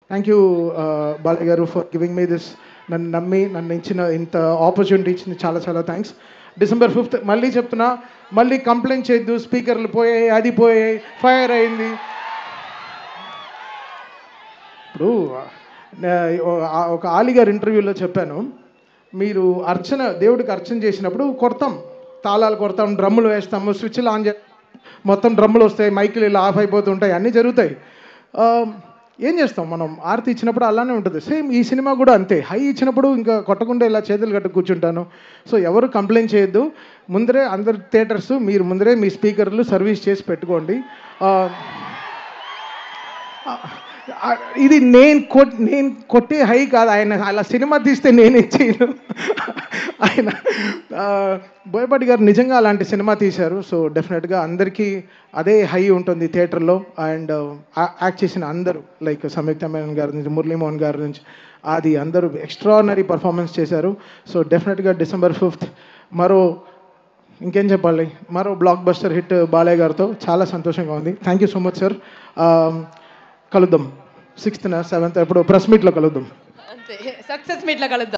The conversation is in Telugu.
థ్యాంక్ యూ బాలయ్య గారు ఫర్ గివింగ్ మీ దిస్. నన్ను నమ్మి నన్ను ఇచ్చిన ఇంత ఆపర్చునిటీ ఇచ్చింది చాలా చాలా థ్యాంక్స్. December 5th మళ్ళీ చెప్తున్నా, మళ్ళీ కంప్లైంట్ చేయొద్దు, స్పీకర్లు పోయాయి, అది పోయాయి, ఫైర్ అయింది. ఇప్పుడు ఒక ఆలి గారి ఇంటర్వ్యూలో చెప్పాను, మీరు దేవుడికి అర్చన చేసినప్పుడు కొడతాం, తాళాలు కొడతాం, డ్రమ్ములు వేస్తాము, స్విచ్లు ఆన్ చేస్తాం, మొత్తం డ్రమ్ములు వస్తాయి, మైకులు ఇలా ఆఫ్ అయిపోతుంటాయి, అన్నీ జరుగుతాయి. ఏం చేస్తాం మనం? ఆరతి ఇచ్చినప్పుడు అలానే ఉంటుంది. సేమ్ ఈ సినిమా కూడా అంతే. హై ఇచ్చినప్పుడు ఇంకా కొట్టకుండా ఇలా చేతులు కట్టు కూర్చుంటాను. సో ఎవరు కంప్లైంట్ చేయొద్దు. ముందరే అందరు థియేటర్స్ మీరు ముందరే మీ స్పీకర్లు సర్వీస్ చేసి పెట్టుకోండి. ఇది నేను కొట్టే హై కాదు. ఆయన అలా సినిమా తీస్తే నేనే చేయను. ఆయన బోయపాటి గారు నిజంగా అలాంటి సినిమా తీశారు. సో డెఫినెట్గా అందరికీ అదే హై ఉంటుంది థియేటర్లో. అండ్ యాక్ట్ చేసిన అందరూ లైక్ సంయుక్త మేనన్ గారి నుంచి, మురళీమోహన్ గారి నుంచి, అది అందరూ ఎక్స్ట్రానరీ పర్ఫార్మెన్స్ చేశారు. సో డెఫినెట్గా December 5th ఇంకేం చెప్పాలి, మరో బ్లాక్ బస్టర్ హిట్ బాలయ్య గారితో చాలా సంతోషంగా ఉంది. Thank you so much sir. కలుద్దాం 6th 7th ఎప్పుడు ప్రెస్ మీట్లో కలుద్దాం. అంతే, సక్సెస్ మీట్లో కలుద్దాం.